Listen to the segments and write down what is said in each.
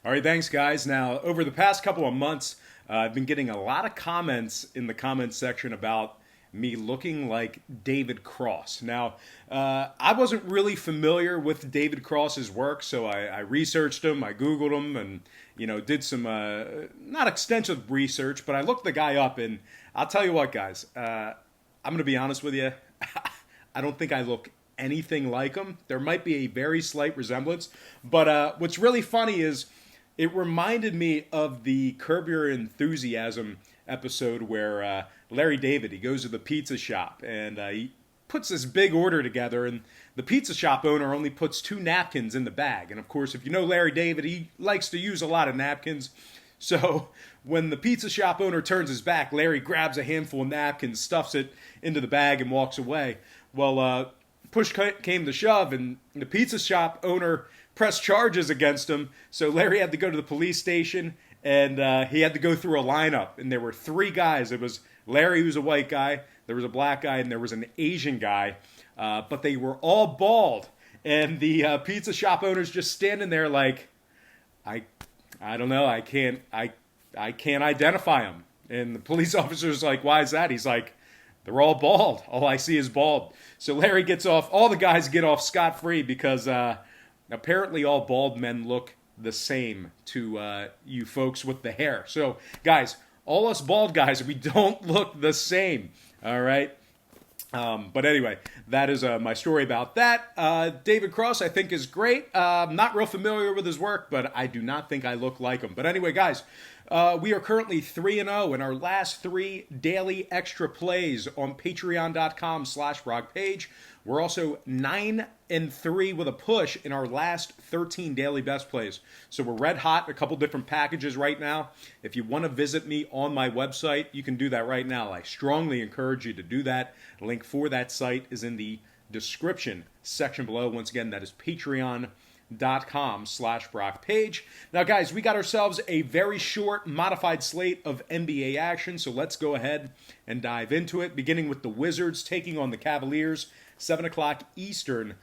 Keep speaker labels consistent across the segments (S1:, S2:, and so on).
S1: All right, thanks, guys. Now, over the past couple of months, I've been getting a lot of comments in the comments section about me looking like David Cross. Now, I wasn't really familiar with David Cross's work, so I researched him, I Googled him, and did some not extensive research, but I looked the guy up, and I'll tell you what, guys. I'm going to be honest with you. I don't think I look anything like him. There might be a very slight resemblance, but what's really funny is it reminded me of the Curb Your Enthusiasm episode where Larry David, he goes to the pizza shop and he puts this big order together, and the pizza shop owner only puts 2 napkins in the bag. And of course, if you know Larry David, he likes to use a lot of napkins. So when the pizza shop owner turns his back, Larry grabs a handful of napkins, stuffs it into the bag, and walks away. Well, push came to shove, and the pizza shop owner pressed charges against him. So Larry had to go to the police station, and he had to go through a lineup. And there were 3 guys. It was Larry, who was a white guy, there was a black guy, and there was an Asian guy. But they were all bald. And the pizza shop owner's just standing there like, I don't know, I can't identify him. And the police officer's like, why is that? He's like, they're all bald. All I see is bald. So Larry gets off. All the guys get off scot-free because apparently all bald men look the same to you folks with the hair. So, guys, all us bald guys, we don't look the same. All right? But anyway, that is my story about that. David Cross, I think, is great. I'm not real familiar with his work, but I do not think I look like him. But anyway, guys, we are currently 3-0 in our last 3 daily extra plays on patreon.com/BrockPage. We're also 9-3 with a push in our last 13 daily best plays. So we're red hot, a couple different packages right now. If you want to visit me on my website, you can do that right now. I strongly encourage you to do that. The link for that site is in the description section below. Once again, that is patreon.com/BrockPage. Now, guys, we got ourselves a very short modified slate of NBA action, so let's go ahead and dive into it, beginning with the Wizards taking on the Cavaliers. 7 o'clock Eastern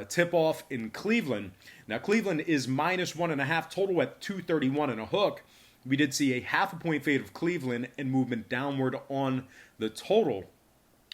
S1: tip-off in Cleveland. Now, Cleveland is -1.5, total at 231 and a hook. We did see a half a point fade of Cleveland and movement downward on the total.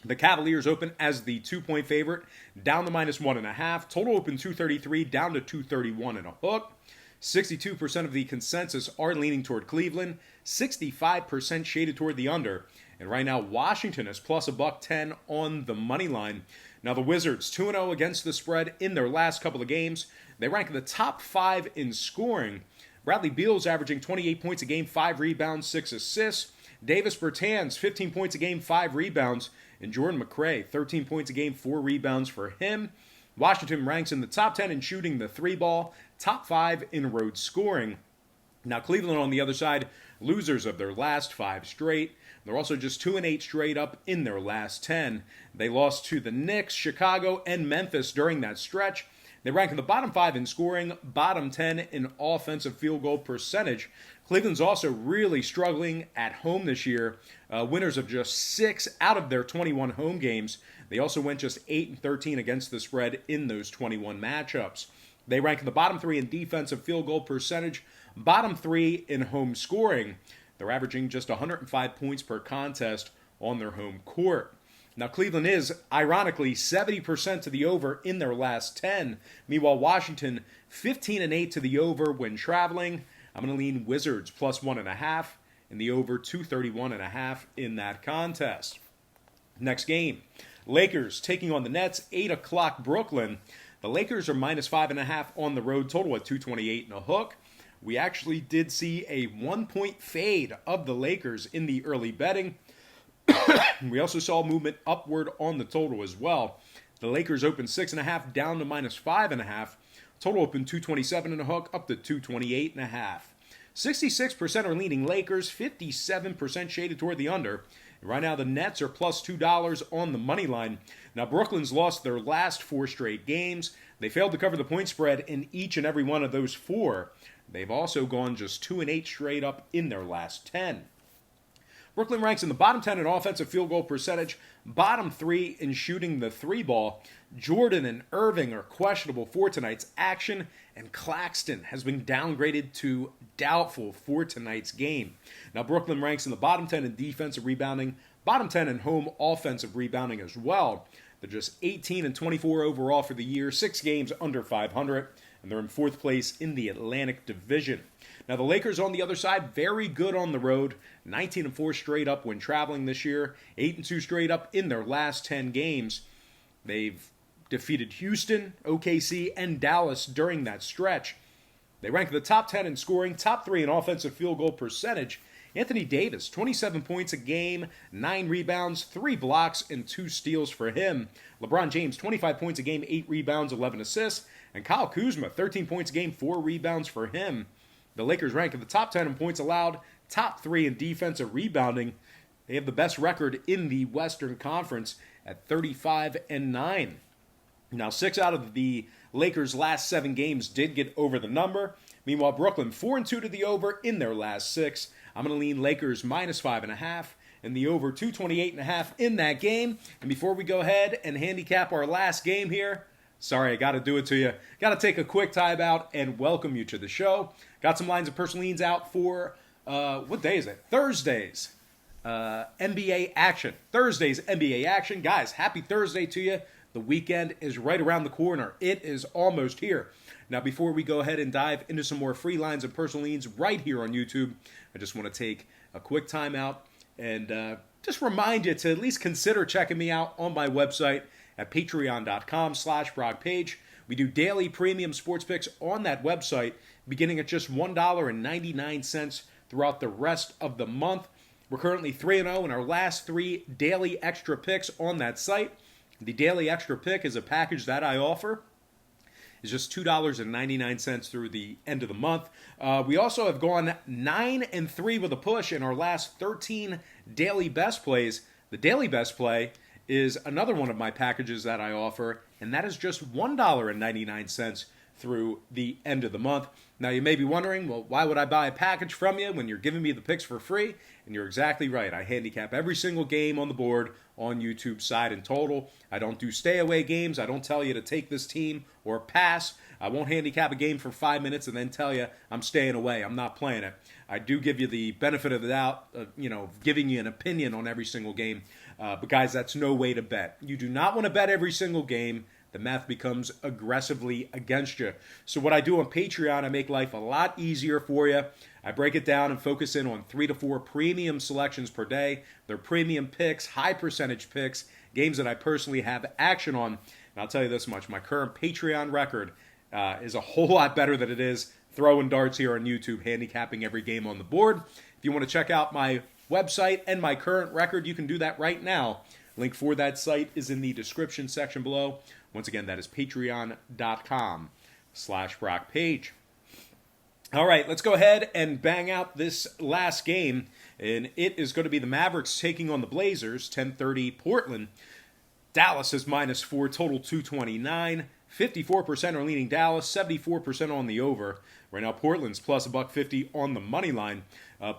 S1: The Cavaliers open as the 2-point favorite, down to -1.5. Total open 233, down to 231 and a hook. 62% of the consensus are leaning toward Cleveland, 65% shaded toward the under. And right now, Washington is plus $110 on the money line. Now, the Wizards, 2-0 against the spread in their last couple of games. They rank in the top 5 in scoring. Bradley Beal's averaging 28 points a game, 5 rebounds, 6 assists. Davis Bertans, 15 points a game, 5 rebounds. And Jordan McRae, 13 points a game, 4 rebounds for him. Washington ranks in the top 10 in shooting the 3-ball, top 5 in road scoring. Now, Cleveland on the other side, losers of their last 5 straight. They're also just 2-8 straight up in their last 10. They lost to the Knicks, Chicago, and Memphis during that stretch. They rank in the bottom 5 in scoring, bottom 10 in offensive field goal percentage. Cleveland's also really struggling at home this year. Winners of just 6 out of their 21 home games. They also went just 8-13 against the spread in those 21 matchups. They rank in the bottom 3 in defensive field goal percentage, bottom 3 in home scoring. They're averaging just 105 points per contest on their home court. Now, Cleveland is, ironically, 70% to the over in their last 10. Meanwhile, Washington, 15-8 to the over when traveling. I'm going to lean Wizards plus 1.5 and the over 231.5 in that contest. Next game, Lakers taking on the Nets, 8 o'clock Brooklyn. The Lakers are -5.5 on the road, total at 228 and a hook. We actually did see a 1-point fade of the Lakers in the early betting. We also saw movement upward on the total as well. The Lakers opened 6.5 down to -5.5. Total opened 227 and a hook up to 228.5. 66% are leaning Lakers, 57% shaded toward the under. And right now the Nets are plus $2 on the money line. Now Brooklyn's lost their last 4 straight games. They failed to cover the point spread in each and every one of those 4. They've also gone just 2-8 straight up in their last 10. Brooklyn ranks in the bottom 10 in offensive field goal percentage, bottom 3 in shooting the three ball. Jordan and Irving are questionable for tonight's action, and Claxton has been downgraded to doubtful for tonight's game. Now, Brooklyn ranks in the bottom 10 in defensive rebounding, bottom 10 in home offensive rebounding as well. They're just 18 and 24 overall for the year, 6 games under 500, and they're in 4th place in the Atlantic Division. Now, the Lakers on the other side, very good on the road, 19 and 4 straight up when traveling this year, 8 and 2 straight up in their last 10 games. They've defeated Houston, OKC, and Dallas during that stretch. They rank in the top 10 in scoring, top 3 in offensive field goal percentage. Anthony Davis, 27 points a game, 9 rebounds, 3 blocks, and 2 steals for him. LeBron James, 25 points a game, 8 rebounds, 11 assists. And Kyle Kuzma, 13 points a game, 4 rebounds for him. The Lakers rank in the top 10 in points allowed, top 3 in defensive rebounding. They have the best record in the Western Conference at 35-9. Now, 6 out of the Lakers' last 7 games did get over the number. Meanwhile, Brooklyn 4-2 to the over in their last 6. I'm going to lean Lakers minus 5.5 and the over 228.5 in that game. And before we go ahead and handicap our last game here, sorry, I got to do it to you. Got to take a quick time out and welcome you to the show. Got some lines of personal leans out for, what day is it? Thursdays. NBA action. Thursday's NBA action. Guys, happy Thursday to you. The weekend is right around the corner. It is almost here. Now, before we go ahead and dive into some more free lines and personal leans right here on YouTube, I just want to take a quick time out and just remind you to at least consider checking me out on my website at patreon.com/BrockPage. We do daily premium sports picks on that website, beginning at just $1.99 throughout the rest of the month. We're currently 3-0 in our last 3 daily extra picks on that site. The daily extra pick is a package that I offer. It's just $2.99 through the end of the month. We also have gone 9-3 with a push in our last 13 daily best plays. The daily best play is another one of my packages that I offer, and that is just $1.99 through the end of the month. Now, you may be wondering, well, why would I buy a package from you when you're giving me the picks for free? And you're exactly right. I handicap every single game on the board on YouTube side in total. I don't do stay away games. I don't tell you to take this team or pass. I won't handicap a game for 5 minutes and then tell you I'm staying away. I'm not playing it. I do give you the benefit of the doubt, giving you an opinion on every single game. But guys, that's no way to bet. You do not want to bet every single game. The math becomes aggressively against you. So what I do on Patreon, I make life a lot easier for you. I break it down and focus in on 3 to 4 premium selections per day. They're premium picks, high percentage picks, games that I personally have action on. And I'll tell you this much, my current Patreon record is a whole lot better than it is throwing darts here on YouTube, handicapping every game on the board. If you want to check out my website and my current record, you can do that right now. Link for that site is in the description section below. Once again, that is patreon.com/BrockPage. All right, let's go ahead and bang out this last game. And it is going to be the Mavericks taking on the Blazers, 10:30 Portland. Dallas is -4, total 229. 54% are leaning Dallas, 74% on the over. Right now, Portland's plus $1.50 on the money line.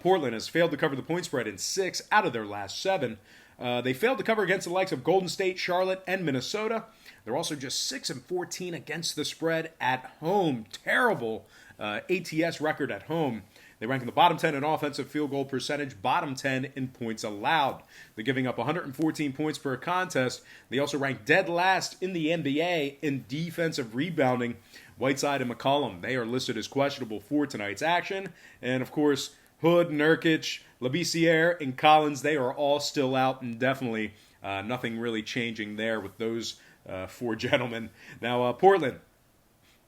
S1: Portland has failed to cover the point spread in 6 out of their last 7. They failed to cover against the likes of Golden State, Charlotte, and Minnesota. They're also just 6-14 against the spread at home. Terrible ATS record at home. They rank in the bottom 10 in offensive field goal percentage, bottom 10 in points allowed. They're giving up 114 points per contest. They also rank dead last in the NBA in defensive rebounding. Whiteside and McCollum, they are listed as questionable for tonight's action. And, of course, Hood, Nurkic, Labissiere, and Collins, they are all still out, and definitely nothing really changing there with those 4 gentlemen. Now, Portland,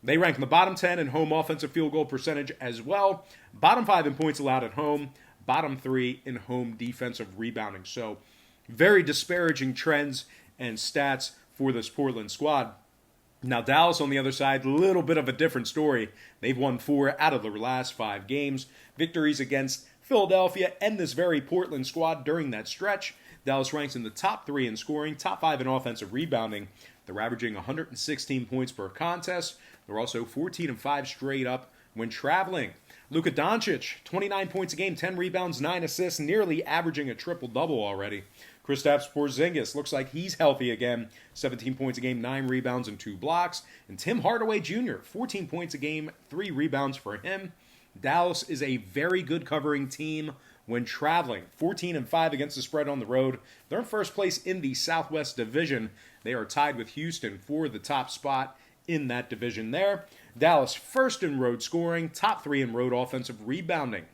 S1: they rank in the bottom 10 in home offensive field goal percentage as well. Bottom 5 in points allowed at home. Bottom 3 in home defensive rebounding. So, very disparaging trends and stats for this Portland squad. Now, Dallas on the other side, a little bit of a different story. They've won 4 out of their last 5 games. Victories against Philadelphia and this very Portland squad during that stretch. Dallas ranks in the top 3 in scoring, top 5 in offensive rebounding. They're averaging 116 points per contest. They're also 14-5 straight up when traveling. Luka Doncic, 29 points a game, 10 rebounds, 9 assists, nearly averaging a triple-double already. Kristaps Porzingis looks like he's healthy again. 17 points a game, 9 rebounds, and 2 blocks. And Tim Hardaway Jr., 14 points a game, 3 rebounds for him. Dallas is a very good covering team when traveling. 14-5 against the spread on the road. They're in first place in the Southwest Division. They are tied with Houston for the top spot in that division there. Dallas first in road scoring, top 3 in road offensive rebounding.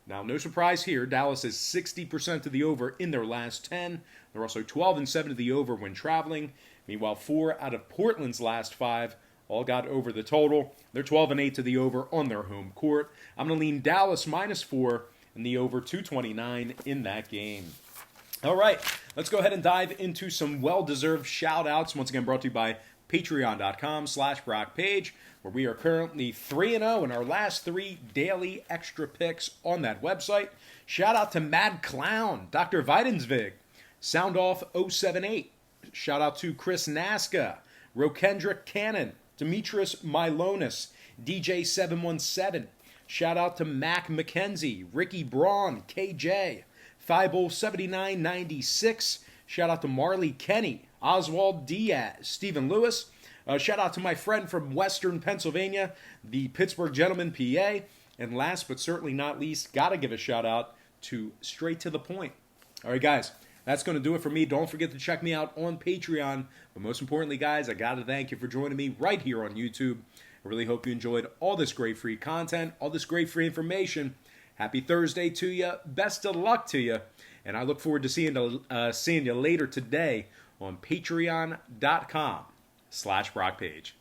S1: Now, no surprise here, Dallas is 60% to the over in their last 10. They're also 12-7 to the over when traveling. Meanwhile, 4 out of Portland's last 5 all got over the total. They're 12-8 to the over on their home court. I'm going to lean Dallas -4 and the over 229 in that game. All right, let's go ahead and dive into some well-deserved shout-outs. Once again, brought to you by patreon.com/BrockPage, where we are currently 3-0 in our last 3 daily extra picks on that website. Shout out to Mad Clown, Dr. Vidensvig, Soundoff 078. Shout out to Chris Nasca, Rokendrick Cannon, Demetrius Milonis, DJ717. Shout out to Mac McKenzie, Ricky Braun, KJ, Thibault7996. Shout out to Marley Kenny, Oswald Diaz, Stephen Lewis. Shout out to my friend from Western Pennsylvania, the Pittsburgh Gentleman PA. And last but certainly not least, gotta give a shout out to Straight to the Point. All right, guys, that's going to do it for me. Don't forget to check me out on Patreon. But most importantly, guys, I gotta thank you for joining me right here on YouTube. I really hope you enjoyed all this great free content, all this great free information. Happy Thursday to you. Best of luck to you. And I look forward to seeing you later today on patreon.com/BrockPage.